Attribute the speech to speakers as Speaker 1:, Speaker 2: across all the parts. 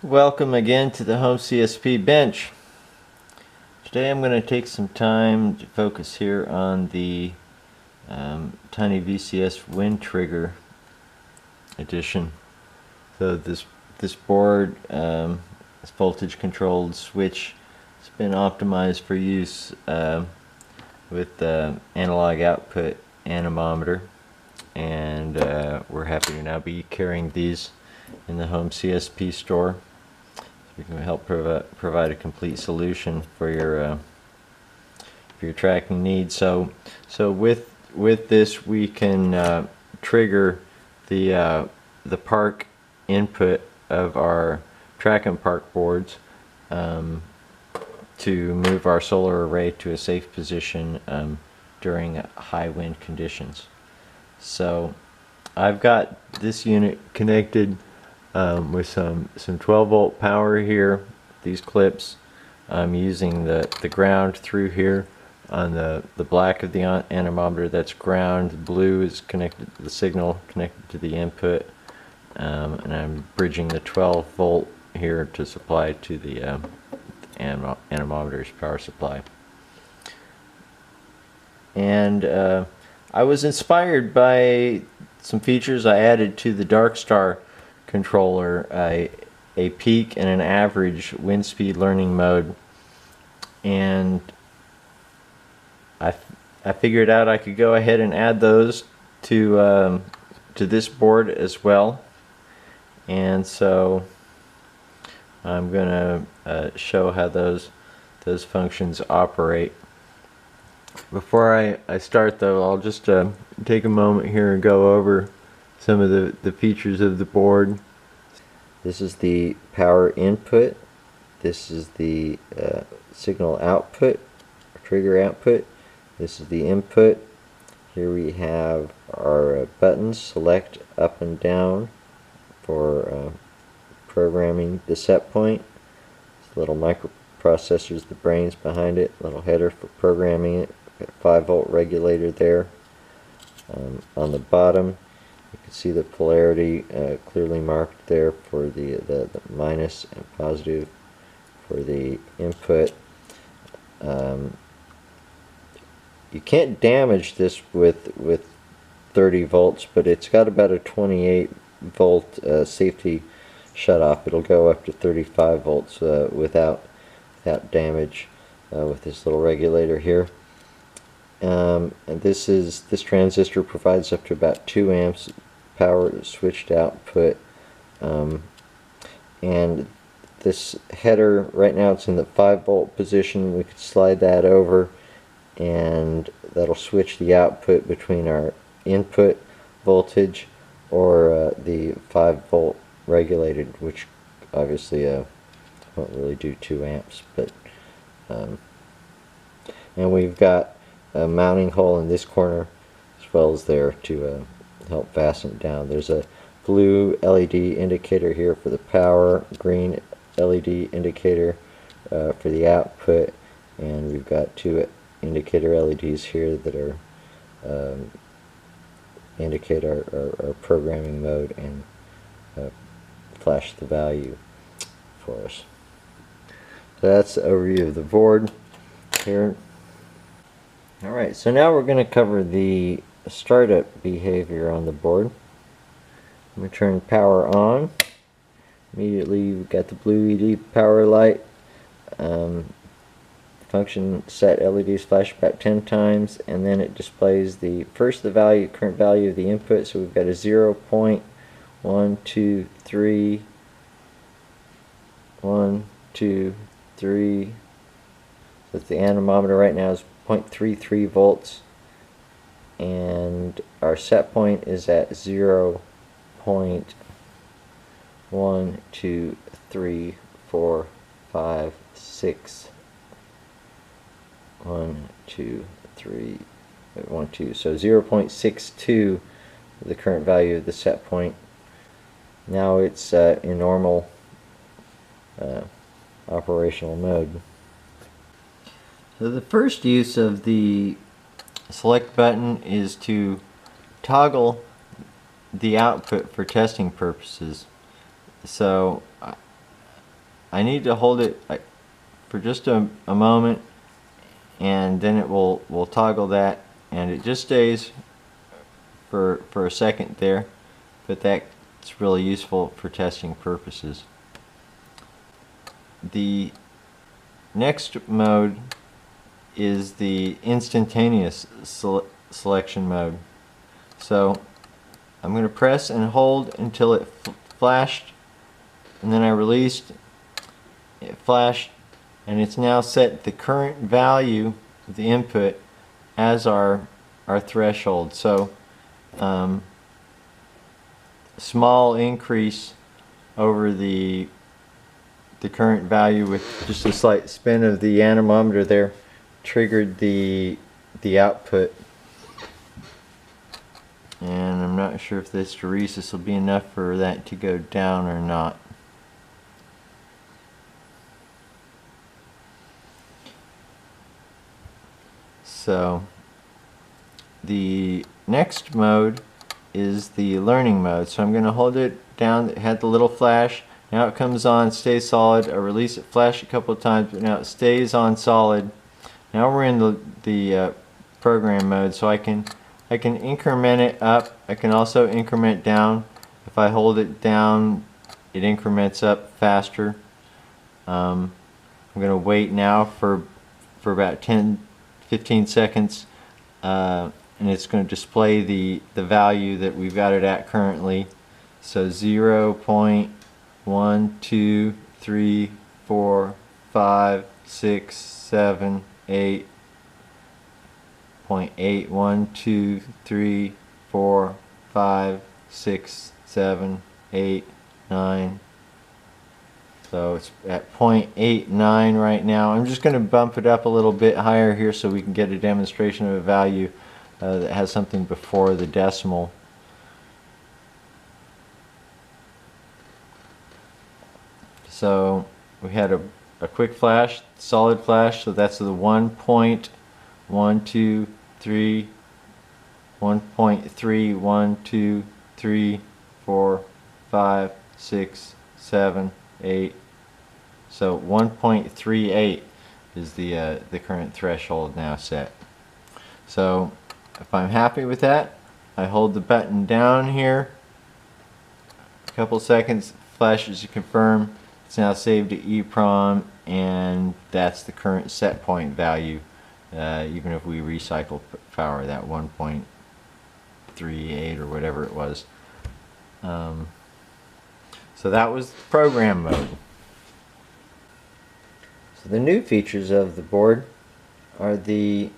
Speaker 1: Welcome again to the Home CSP bench. Today I'm going to take some time to focus here on the Tiny VCS Wind Trigger edition. So this board, this voltage controlled switch, has been optimized for use with the analog output anemometer, and we're happy to now be carrying these in the Home CSP store. We can help provide a complete solution for your tracking needs. So with this, we can trigger the park input of our track and park boards to move our solar array to a safe position during high wind conditions. So I've got this unit connected with some 12 volt power here. These clips, I'm using the ground through here on the black of the anemometer. That's ground. The blue is connected, the signal connected to the input, and I'm bridging the 12 volt here to supply to the anemometer's power supply. And I was inspired by some features I added to the Darkstar controller, a peak and an average wind speed learning mode, and I figured out I could go ahead and add those to this board as well. And so I'm gonna show how those functions operate. Before I start though, I'll just take a moment here and go over some of the features of the board. This is the power input. This is the signal output, trigger output. This is the input. Here we have our buttons, select up and down for programming the set point. This little microprocessors, the brains behind it, little header for programming it. Got a 5 volt regulator there. On the bottom, you can see the polarity clearly marked there for the minus and positive for the input. You can't damage this with 30 volts, but it's got about a 28 volt safety shutoff. It'll go up to 35 volts without damage with this little regulator here. And this transistor provides up to about 2 amps power switched output, and this header right now it's in the 5 volt position. We could slide that over and that'll switch the output between our input voltage or the 5 volt regulated, which obviously won't really do 2 amps, but and we've got a mounting hole in this corner as well as there to help fasten it down. There's a blue LED indicator here for the power, green LED indicator for the output, and we've got 2 indicator LEDs here that are indicate our programming mode and flash the value for us. So that's an overview of the board here. Alright, so now we're going to cover the startup behavior on the board. I'm going to turn power on. Immediately we've got the blue LED power light. Function set LEDs flash about 10 times, and then it displays the current value of the input. So we've got a 0.123, 1, 2, 3. So the anemometer right now is 0.33 volts, and our set point is at 0.1, 2, 3, 4, 5, 6. 1, 2, 3, 1, 2. So 0.62 the current value of the set point. Now it's in normal operational mode. So the first use of the select button is to toggle the output for testing purposes. So I need to hold it for just a moment, and then it will toggle that, and it just stays for a second there, but that's really useful for testing purposes. The next mode is the instantaneous selection mode. So I'm going to press and hold until it flashed, and then I released, it flashed, and it's now set the current value of the input as our threshold. So small increase over the current value with just a slight spin of the anemometer there triggered the output. And I'm not sure if this hysteresis will be enough for that to go down or not. So the next mode is the learning mode. So I'm going to hold it down. It had the little flash. Now it comes on, stays solid. I release it, flash a couple of times, but now it stays on solid. Now we're in the program mode, so I can increment it up. I can also increment down. If I hold it down, it increments up faster. I'm going to wait now for about 10-15 seconds, and it's going to display the value that we've got it at currently. So 0.1, 2, 3, 4, 5, 6, 7, 8. 0.8, 1, 2, 3, 4, 5, 6, 7, 8, 9. So it's at 0.89 right now. I'm just going to bump it up a little bit higher here so we can get a demonstration of a value that has something before the decimal. So we had a quick flash, solid flash, so that's the 1.12, 3, 1.3, 1, 2, 3, 4, 5, 6, 7, 8. So 1.38 is the current threshold now set. So if I'm happy with that, I hold the button down here, a couple seconds, flashes to confirm. It's now saved to EEPROM, and that's the current set point value. Even if we recycle power, that 1.38 or whatever it was. So that was program mode. So the new features of the board are the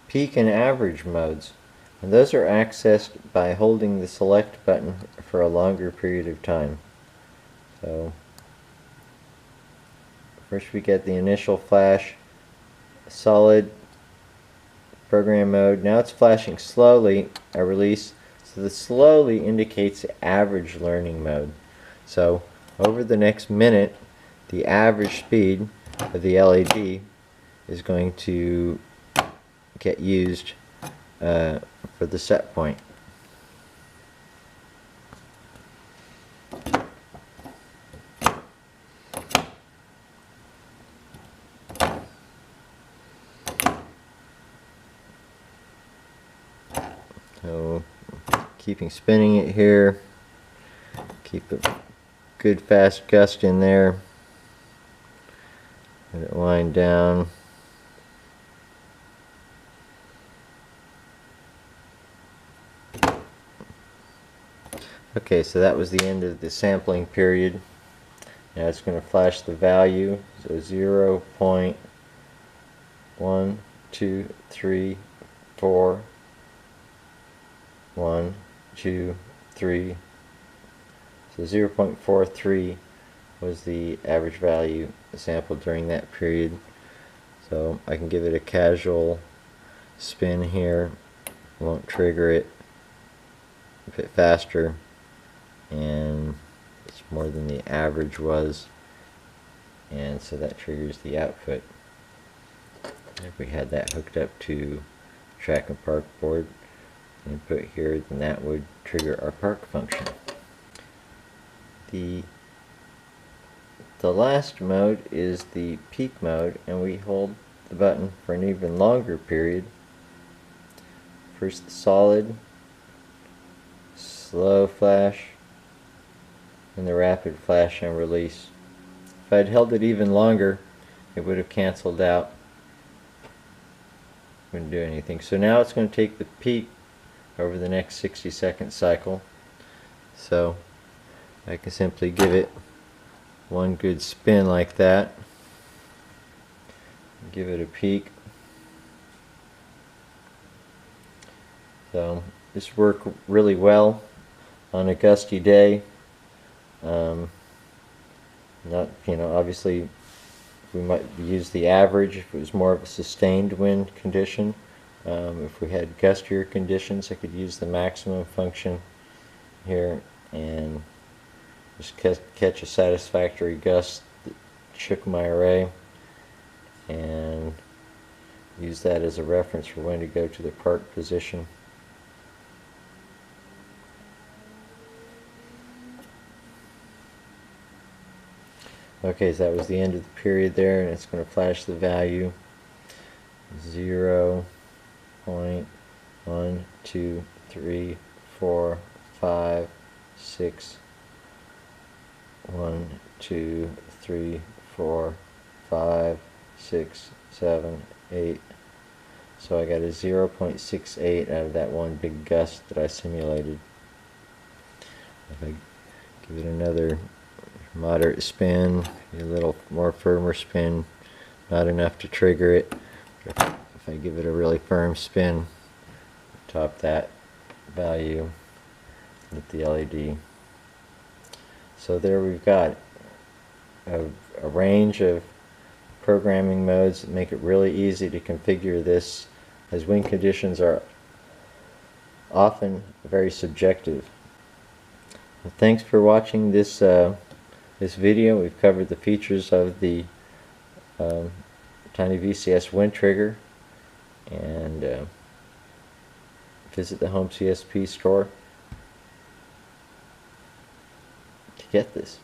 Speaker 1: peak and average modes, and those are accessed by holding the select button for a longer period of time. So first we get the initial flash, solid program mode. Now it's flashing slowly. I release. So the slowly indicates the average learning mode. So over the next minute, the average speed of the LED is going to get used for the set point. So keeping spinning it here, keep a good fast gust in there, let it wind down. Okay, so that was the end of the sampling period. Now it's going to flash the value, so 0.1, 2, 3, 4, 1, 2, 3. So 0.43 was the average value sampled during that period. So I can give it a casual spin here, won't trigger it, a bit faster, and it's more than the average was, and so that triggers the output. If we had that hooked up to track and park board, input here, then that would trigger our park function. The The last mode is the peak mode, and we hold the button for an even longer period. First the solid, slow flash, and the rapid flash and release. If I'd held it even longer, it would have canceled out. Wouldn't do anything. So now it's going to take the peak over the next 60-second cycle. So I can simply give it one good spin like that. Give it a peak. So this worked really well on a gusty day. Not, obviously we might use the average if it was more of a sustained wind condition. If we had gustier conditions, I could use the maximum function here and just catch a satisfactory gust that shook my array and use that as a reference for when to go to the park position. Okay, so that was the end of the period there, and it's going to flash the value 0.12345 6 1 2 3 4 5 6 7 8. So I got a 0.68 out of that one big gust that I simulated. If I give it another moderate spin, a little more firmer spin, not enough to trigger it. If I give it a really firm spin, top that value with the LED. So there we've got a range of programming modes that make it really easy to configure this, as wind conditions are often very subjective. Well, thanks for watching this video. We've covered the features of the Tiny VCS Wind Trigger, and visit the Home CSP store to get this.